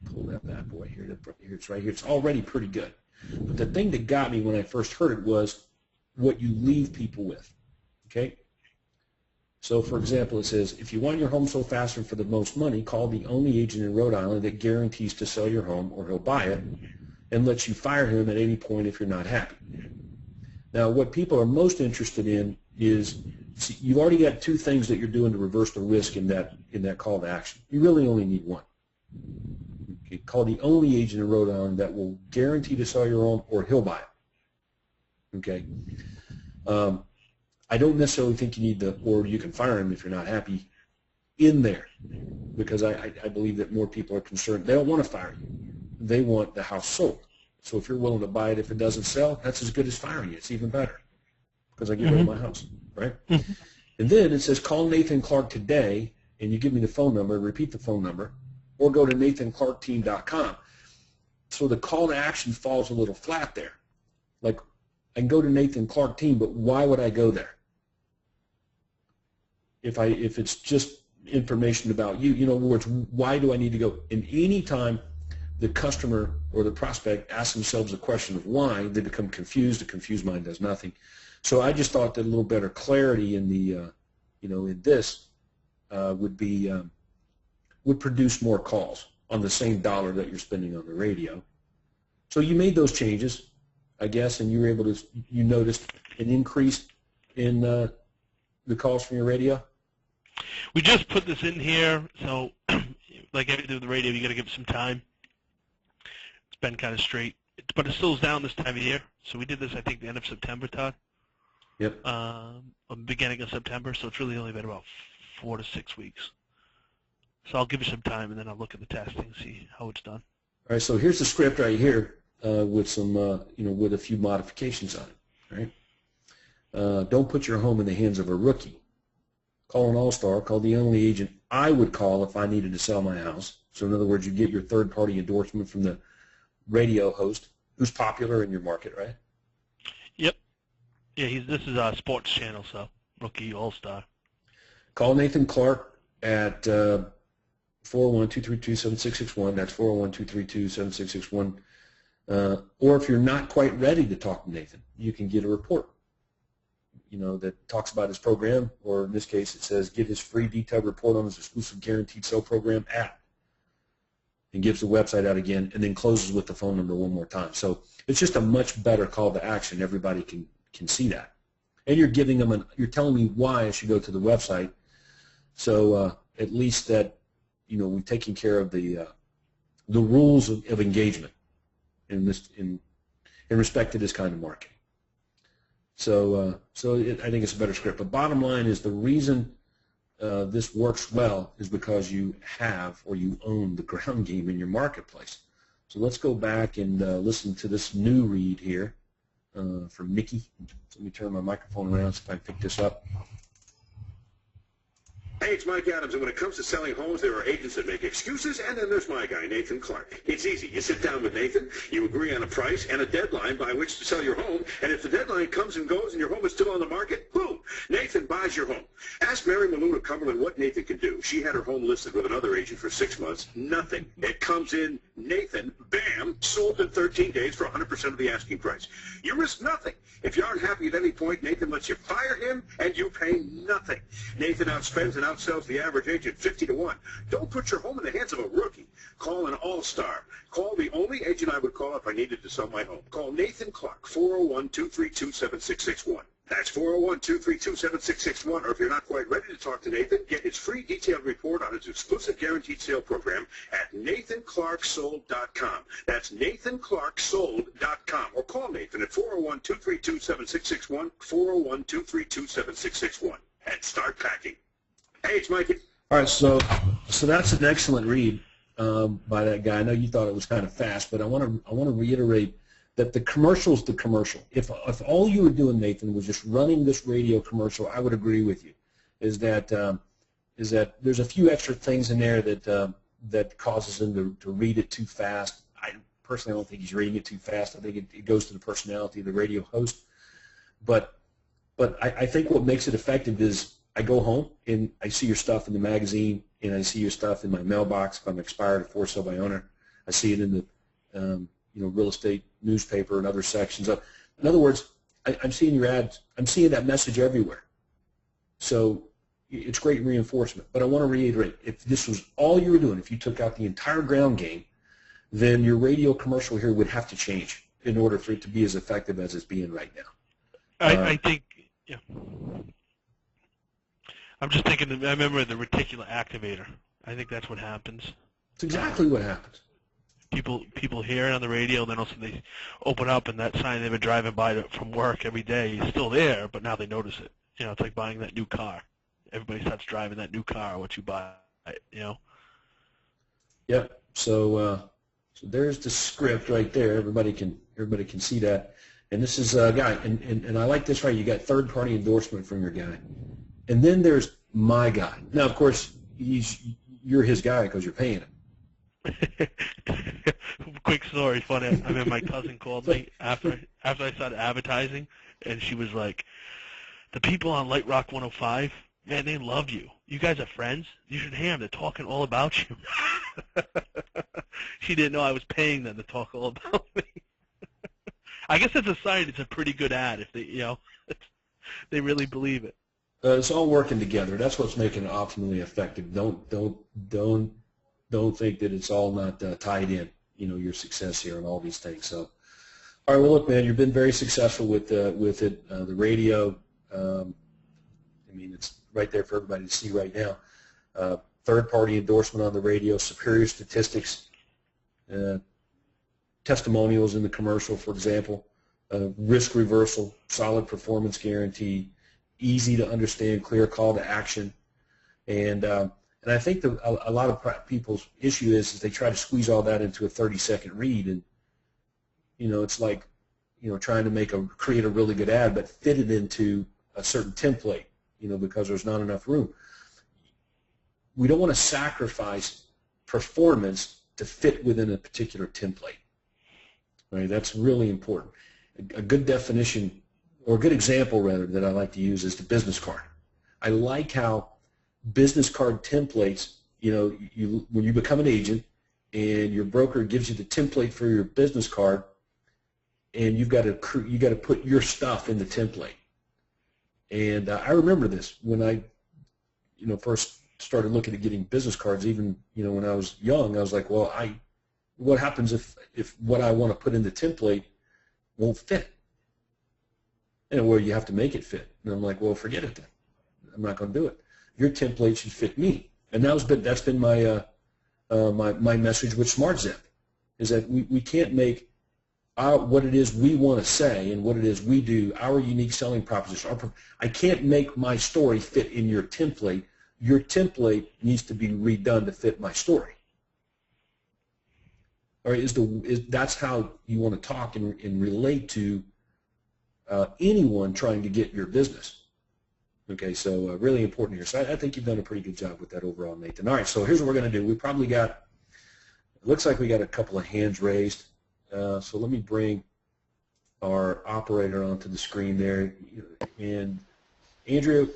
pull that bad boy here. It's right here. It's already pretty good. But the thing that got me when I first heard it was what you leave people with. Okay? So, for example, it says, if you want your home sold faster and for the most money, call the only agent in Rhode Island that guarantees to sell your home or he'll buy it and lets you fire him at any point if you're not happy. Now, what people are most interested in is, see, you've already got two things that you're doing to reverse the risk in that call to action. You really only need one. Okay, call the only agent in Rhode Island that will guarantee to sell your home or he'll buy it. Okay? I don't necessarily think you need or you can fire him if you're not happy in there, because I believe that more people are concerned. They don't want to fire you. They want the house sold. So if you're willing to buy it if it doesn't sell, that's as good as firing you. It's even better because I get rid of my house, right? And then it says call Nathan Clark today, and you give me the phone number, repeat the phone number, or go to nathanclarkteam.com. So the call to action falls a little flat there. Like, I can go to Nathan Clark Team, but why would I go there? If it's just information about you, in other words, why do I need to go? And any time the customer or the prospect asks themselves the question of why, they become confused. A confused mind does nothing. So I just thought that a little better clarity in the, in this would produce more calls on the same dollar that you're spending on the radio. So you made those changes, I guess, and you were able to, you noticed an increase in the calls from your radio? We just put this in here, so like everything with the radio, you got to give it some time. It's been kind of straight, but it still is down this time of year. So we did this, I think, the end of September, Todd. Yep. Beginning of September, so it's really only been about 4 to 6 weeks. So I'll give you some time, and then I'll look at the testing and see how it's done. All right. So here's the script right here with some, with a few modifications on it. Right. Don't put your home in the hands of a rookie. Call an all-star. Call the only agent I would call if I needed to sell my house. So in other words, you get your third-party endorsement from the radio host who's popular in your market, right? Yep. Yeah, this is a sports channel, so rookie all-star. Call Nathan Clark at 401-232-7661. That's 401-232-7661. Or if you're not quite ready to talk to Nathan, you can get a report, that talks about his program, or in this case it says get his free detailed report on his exclusive guaranteed sale program at and gives the website out again, and then closes with the phone number one more time. So it's just a much better call to action. Everybody can see that, and you're giving them you're telling me why I should go to the website. So at least that we're taking care of the rules of engagement in respect to this kind of marketing. So I think it's a better script. But bottom line is the reason this works well is because you have or you own the ground game in your marketplace. So let's go back and listen to this new read here from Nikki. Let me turn my microphone around so I can pick this up. Hey, it's Mike Adams, and when it comes to selling homes, there are agents that make excuses, and then there's my guy, Nathan Clark. It's easy. You sit down with Nathan, you agree on a price and a deadline by which to sell your home, and if the deadline comes and goes and your home is still on the market, boom, Nathan buys your home. Ask Mary Malone of Cumberland what Nathan can do. She had her home listed with another agent for 6 months. Nothing. It comes in, Nathan, bam, sold in 13 days for 100% of the asking price. You risk nothing. If you aren't happy at any point, Nathan lets you fire him, and you pay nothing. Nathan outspends and outsells the average agent 50 to 1. Don't put your home in the hands of a rookie. Call an all-star. Call the only agent I would call if I needed to sell my home. Call Nathan Clark, 401-232-7661. That's 401-232-7661, or if you're not quite ready to talk to Nathan, get his free detailed report on his exclusive guaranteed sale program at NathanClarkSold.com. That's NathanClarkSold.com, or call Nathan at 401-232-7661, 401-232-7661, and start packing. Hey, it's Mike. All right, so that's an excellent read by that guy. I know you thought it was kind of fast, but I want to reiterate that the commercial's the commercial. If all you were doing, Nathan, was just running this radio commercial, I would agree with you. Is that there's a few extra things in there that causes him to read it too fast. I personally don't think he's reading it too fast. I think it goes to the personality of the radio host. But I think what makes it effective is I go home and I see your stuff in the magazine, and I see your stuff in my mailbox if I'm expired or for sale by owner. I see it in the real estate newspaper and other sections. In other words, I'm seeing your ads. I'm seeing that message everywhere. So it's great reinforcement. But I want to reiterate, if this was all you were doing, if you took out the entire ground game, then your radio commercial here would have to change in order for it to be as effective as it's being right now. I think, yeah. I'm just thinking, I remember the reticular activator. I think that's what happens. It's exactly what happens. People hear it on the radio, and then also they open up, and that sign they've been driving by from work every day is still there, but now they notice it. It's like buying that new car. Everybody starts driving that new car once you buy it, Yep. So there's the script right there. Everybody can see that. And this is a guy, and I like this right. You got third-party endorsement from your guy, and then there's my guy. Now, of course, you're his guy because you're paying him. Quick story, funny. I mean, my cousin called me after I started advertising, and she was like, "The people on Light Rock 105, man, they love you. You guys are friends. You should hear them. They're talking all about you." She didn't know I was paying them to talk all about me. I guess it's a sign it's a pretty good ad if they, they really believe it. It's all working together. That's what's making it optimally effective. Don't think that it's all not tied in. Your success here and all these things. So, all right. Well, look, man, you've been very successful with it. The radio. I mean, it's right there for everybody to see right now. Third-party endorsement on the radio, superior statistics, testimonials in the commercial, for example, risk reversal, solid performance guarantee, easy to understand, clear call to action, and I think a lot of people's issue is they try to squeeze all that into a 30-second read, and it's like trying to create a really good ad but fit it into a certain template, because there's not enough room. We don't want to sacrifice performance to fit within a particular template. Right? That's really important. A good definition, or a good example rather, that I like to use is the business card. I like how business card templates, when you become an agent and your broker gives you the template for your business card, and you've got to put your stuff in the template. And I remember this when I first started looking at getting business cards, even when I was young, I was like, well, what happens if what I want to put in the template won't fit? And well, you have to make it fit. And I'm like, well, forget it then. I'm not going to do it. Your template should fit me. And that's been my my message with SmartZip, is that we can't make what it is we want to say and what it is we do, our unique selling proposition. I can't make my story fit in your template. Your template needs to be redone to fit my story. All right, that's how you want to talk and relate to anyone trying to get your business. Okay, so really important here. So I think you've done a pretty good job with that overall, Nathan. All right, so here's what we're going to do. We probably got, it looks like we got a couple of hands raised. So let me bring our operator onto the screen there. And Andrea,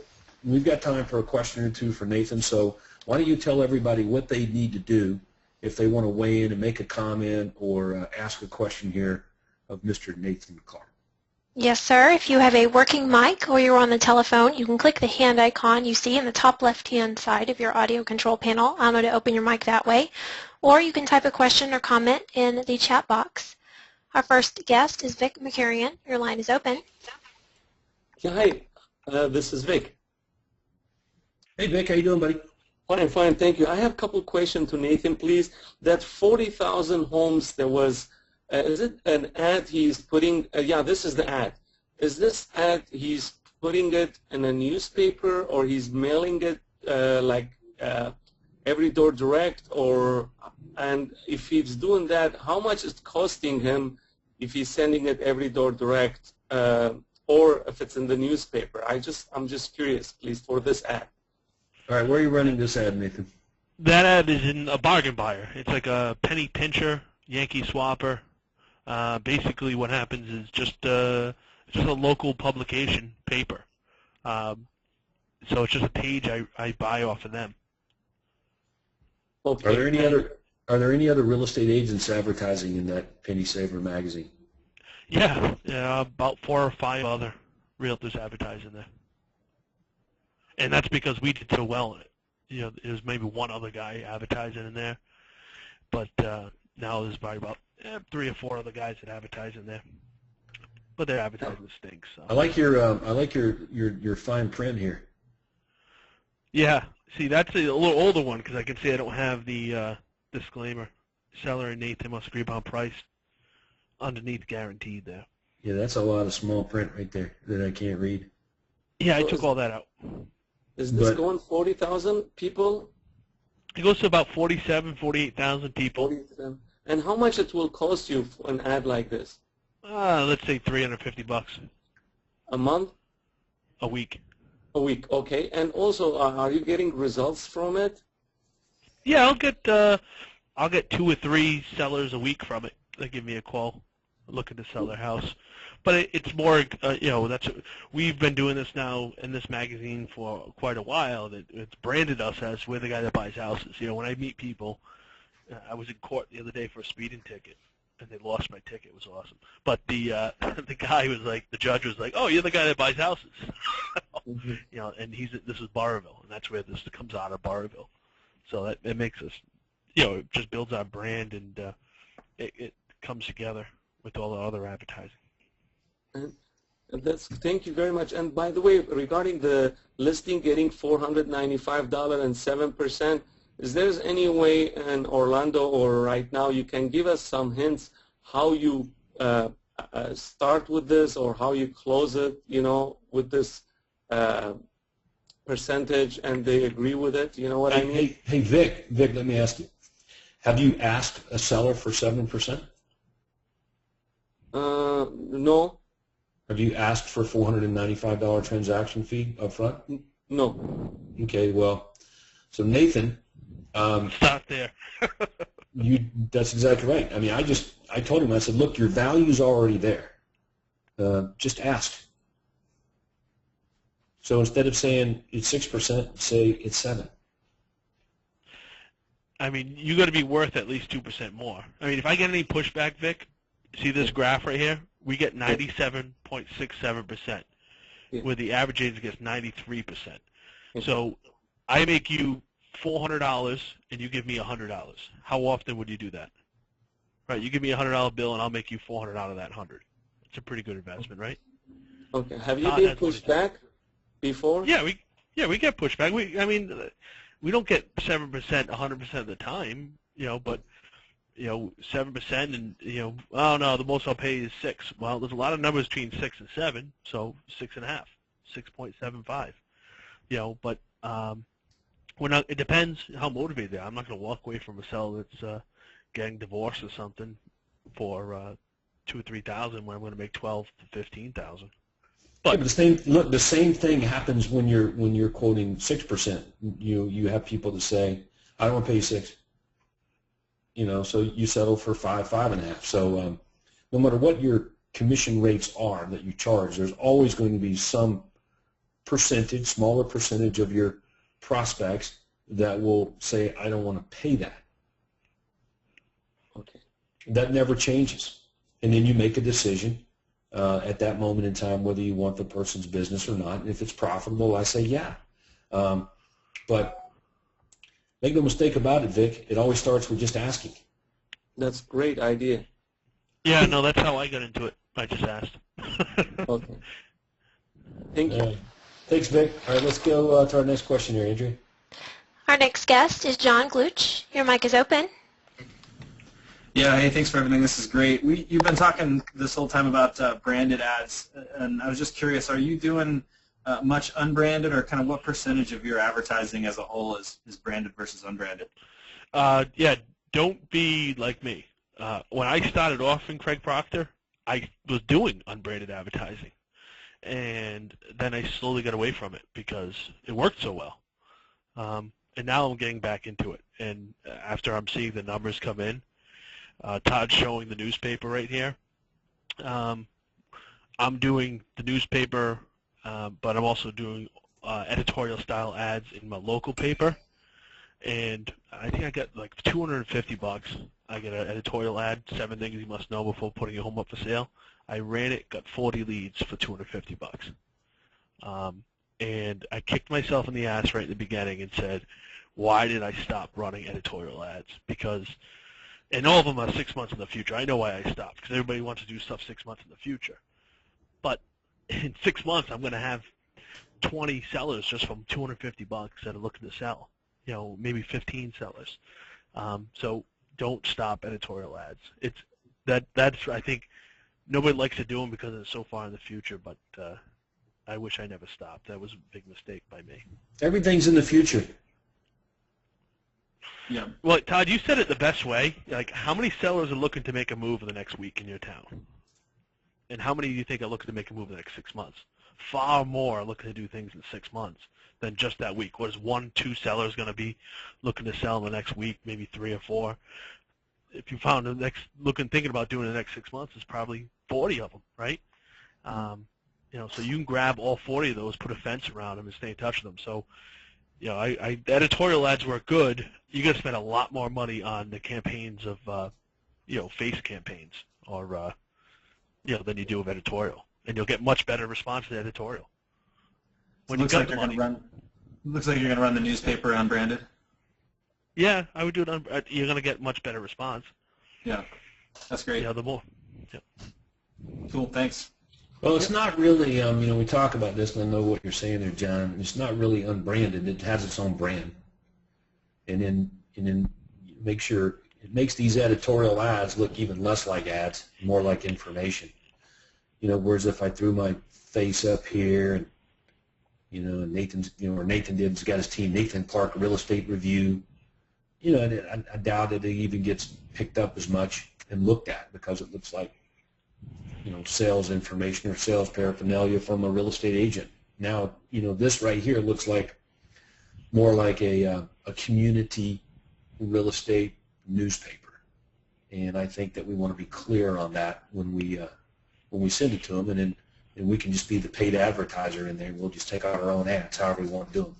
we've got time for a question or two for Nathan. So why don't you tell everybody what they need to do if they want to weigh in and make a comment or ask a question here of Mr. Nathan Clark. Yes, sir. If you have a working mic or you're on the telephone, you can click the hand icon you see in the top left-hand side of your audio control panel. I'm going to open your mic that way. Or you can type a question or comment in the chat box. Our first guest is Vic McCarian. Your line is open. Yeah, hi. This is Vic. Hey, Vic. How you doing, buddy? Fine, fine. Thank you. I have a couple of questions to Nathan, please. That 40,000 homes, there was is it an ad he's putting? Yeah, this is the ad. Is this ad he's putting it in a newspaper or he's mailing it every door direct? And if he's doing that, how much is it costing him if he's sending it every door direct or if it's in the newspaper? I'm just curious, please, for this ad. All right, where are you running this ad, Nathan? That ad is in a bargain buyer. It's like a penny pincher, Yankee swapper. Basically, what happens is just a local publication paper. So it's just a page I buy off of them. Okay. Are there any other real estate agents advertising in that Penny Saver magazine? Yeah, about 4 or 5 other realtors advertising there. And that's because we did so well in it. There's maybe one other guy advertising in there, but now there's probably about 3 or 4 other guys that advertise in there. But their advertising stinks. So. I like your fine print here. Yeah, see, that's a little older one because I can see I don't have the disclaimer. Seller and Nathan must agree upon price underneath guaranteed there. Yeah, that's a lot of small print right there that I can't read. Yeah, I took all that out. Is this going 40,000 people? It goes to about 47, 48,000 people. 47. And how much it will cost you for an ad like this? Let's say $350. A month? A week. A week, okay. And also, are you getting results from it? Yeah, I'll get 2 or 3 sellers a week from it. They give me a call looking to sell their house. But it's more, we've been doing this now in this magazine for quite a while. It's branded us as we're the guy that buys houses. When I meet people, I was in court the other day for a speeding ticket, and they lost my ticket. It was awesome. But the guy was like, the judge was like, "Oh, you're the guy that buys houses," Mm-hmm. And this is Barrville, and that's where this comes out of Barrville. So it makes us, it just builds our brand, and it comes together with all the other advertising. And thank you very much. And by the way, regarding the listing getting $495 and 7%, is there any way in Orlando or right now you can give us some hints how you start with this or how you close it, with this percentage and they agree with it? You know what I mean? Hey, Vic, let me ask you. Have you asked a seller for 7%? No. Have you asked for $495 transaction fee up front? No. Okay, well, so Nathan, Stop there. that's exactly right. I mean, I told him, I said, look, your value's already there. Just ask. So instead of saying it's 6%, say it's 7%. I mean, you got to be worth at least 2% more. I mean, if I get any pushback, Vic, see this graph right here? We get 97.67%, where the average agent gets 93%. So I make you $400 and you give me $100. How often would you do that? Right, you give me a $100 bill and I'll make you 400 out of that 100. It's a pretty good investment, right? Okay. Have you Todd been has pushed money. back before? Yeah, we get pushback. We don't get 7% 100% of the time, but 7% and oh no, the most I'll pay is 6. Well, there's a lot of numbers between 6 and 7, so 6.5, 6.75. But we're not. It depends how motivated they are. I'm not going to walk away from a seller that's getting divorced or something for $2,000 or $3,000 when I'm going to make $12,000 to $15,000. But the same thing happens when you're quoting 6%. You have people that say, I don't want to pay you 6. So you settle for 5, 5.5. So no matter what your commission rates are that you charge, there's always going to be some percentage, smaller percentage of your prospects that will say, I don't want to pay that. Okay. That never changes. And then you make a decision at that moment in time whether you want the person's business or not. And if it's profitable, I say yeah. But make no mistake about it, Vic, it always starts with just asking. That's a great idea. Yeah, no, that's how I got into it. I just asked. Okay. Thank you. Thanks, Vic. All right, let's go to our next question here, Andrea. Our next guest is John Gluch. Your mic is open. Yeah, hey, thanks for everything. This is great. You've been talking this whole time about branded ads, and I was just curious, are you doing much unbranded, or kind of what percentage of your advertising as a whole is branded versus unbranded? Yeah, don't be like me. When I started off in Craig Proctor, I was doing unbranded advertising, and then I slowly got away from it because it worked so well. And now I'm getting back into it, and after I'm seeing the numbers come in, Todd's showing the newspaper right here. I'm doing the newspaper, but I'm also doing editorial style ads in my local paper, and I think I got like $250. I get an editorial ad, 7 things you must know before putting your home up for sale. I ran it, got 40 leads for $250. And I kicked myself in the ass right in the beginning and said, why did I stop running editorial ads? Because and all of them are 6 months in the future. I know why I stopped, because everybody wants to do stuff 6 months in the future. But in 6 months, I'm going to have 20 sellers just from $250 that are looking to sell. Maybe 15 sellers. So don't stop editorial ads. That's I think nobody likes to do them because it's so far in the future. But I wish I never stopped. That was a big mistake by me. Everything's in the future. Yeah. Well, Todd, you said it the best way. Like, how many sellers are looking to make a move in the next week in your town? And how many do you think are looking to make a move in the next 6 months? Far more are looking to do things in 6 months than just that week. What is 1, 2 sellers going to be looking to sell in the next week? Maybe 3 or 4. If you found the next thinking about doing the next 6 months, it's probably 40 of them, right? So you can grab all 40 of those, put a fence around them, and stay in touch with them. So. Editorial ads work good. You got to spend a lot more money on the campaigns of, face campaigns, or, than you do of editorial, and you'll get much better response to editorial. When looks like you're going to run the newspaper unbranded. Yeah, I would do it. You're going to get much better response. Yeah, that's great. Yeah, the more. Yeah. Cool. Thanks. Well, it's not really, we talk about this, and I know what you're saying there, John. It's not really unbranded. It has its own brand. And then make sure it makes these editorial ads look even less like ads, more like information. Whereas if I threw my face up here, and, and Nathan's, or Nathan did's got his team, Nathan Clark Real Estate Review, I doubt it even gets picked up as much and looked at because it looks like, sales information or sales paraphernalia from a real estate agent. Now, this right here looks like more like a community real estate newspaper, and I think that we want to be clear on that when we send it to them, and we can just be the paid advertiser in there. We'll just take out our own ads, however we want to do them.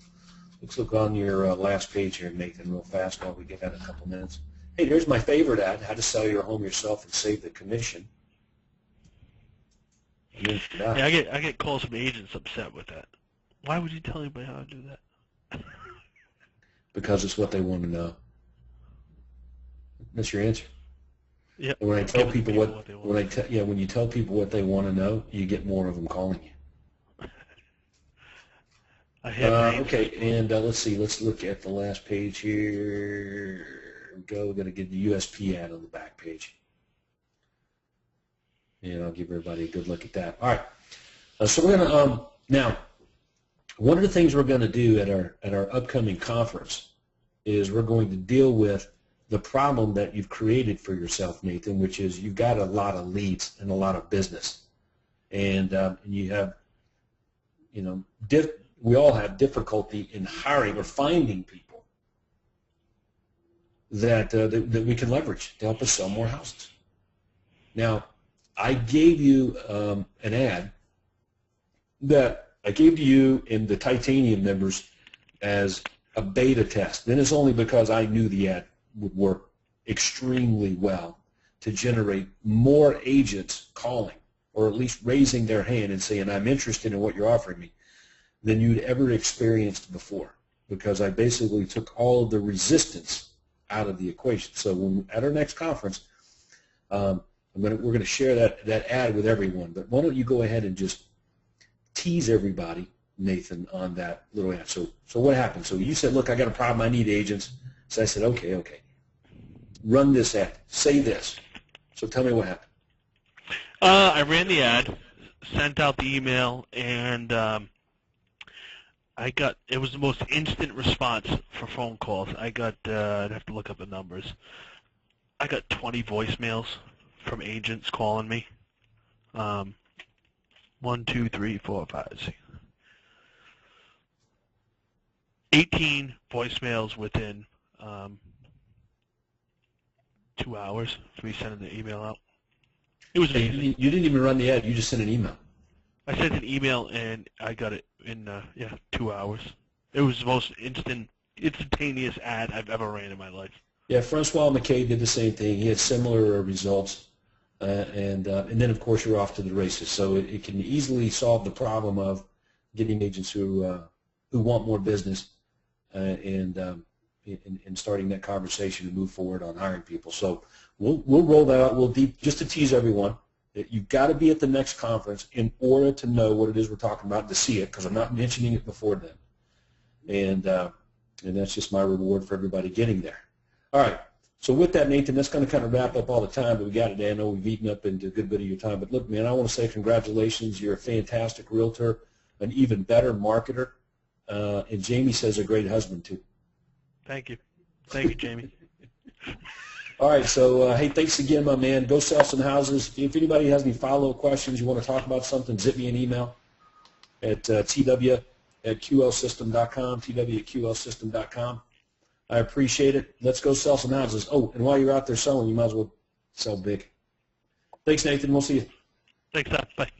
Let's look on your last page here, Nathan, real fast while we get that in a couple minutes. Hey, there's my favorite ad: how to sell your home yourself and save the commission. Yeah, I get calls from agents upset with that. Why would you tell anybody how to do that? because it's what they want to know. That's your answer. Yeah. And when I tell Giving people what they want. when you tell people what they want to know, you get more of them calling you. I have names. Okay, and let's see. Let's look at the last page here. Go. We're going to get the USP ad on the back page. And I'll give everybody a good look at that. All right. So we're going to now. One of the things we're going to do at our upcoming conference is we're going to deal with the problem that you've created for yourself, Nathan, which is you've got a lot of leads and a lot of business, and you have, we all have difficulty in hiring or finding people that we can leverage to help us sell more houses. Now, I gave you an ad that I gave to you and the Titanium members as a beta test. Then it's only because I knew the ad would work extremely well to generate more agents calling, or at least raising their hand and saying, I'm interested in what you're offering me, than you'd ever experienced before, because I basically took all of the resistance out of the equation. So at our next conference, we're going to share that ad with everyone. But why don't you go ahead and just tease everybody, Nathan, on that little ad. So what happened? So you said, look, I got a problem. I need agents. So I said, okay. Run this ad. Say this. So tell me what happened. I ran the ad, sent out the email, and it was the most instant response for phone calls. I'd have to look up the numbers. I got 20 voicemails from agents calling me. 1, 2, 3, 4, 5, 6. 18 voicemails within 2 hours of me sending the email out. It was amazing. You didn't even run the ad. You just sent an email. I sent an email and I got it in 2 hours. It was the most instantaneous ad I've ever ran in my life. Yeah, Francois McKay did the same thing. He had similar results. And then, of course, you're off to the races. So it can easily solve the problem of getting agents who want more business and starting that conversation to move forward on hiring people. So we'll roll that out. Just to tease everyone, you've got to be at the next conference in order to know what it is we're talking about, to see it, because I'm not mentioning it before then. And that's just my reward for everybody getting there. All right. So with that, Nathan, that's going to kind of wrap up all the time that we got today. I know we've eaten up into a good bit of your time. But look, man, I want to say congratulations. You're a fantastic realtor, an even better marketer, and Jamie says a great husband, too. Thank you. Thank you, Jamie. All right, so, hey, thanks again, my man. Go sell some houses. If anybody has any follow-up questions, you want to talk about something, zip me an email at tw@qlsystem.com, tw@qlsystem.com. I appreciate it. Let's go sell some houses. Oh, and while you're out there selling, you might as well sell big. Thanks, Nathan. We'll see you. Thanks, Todd. Bye.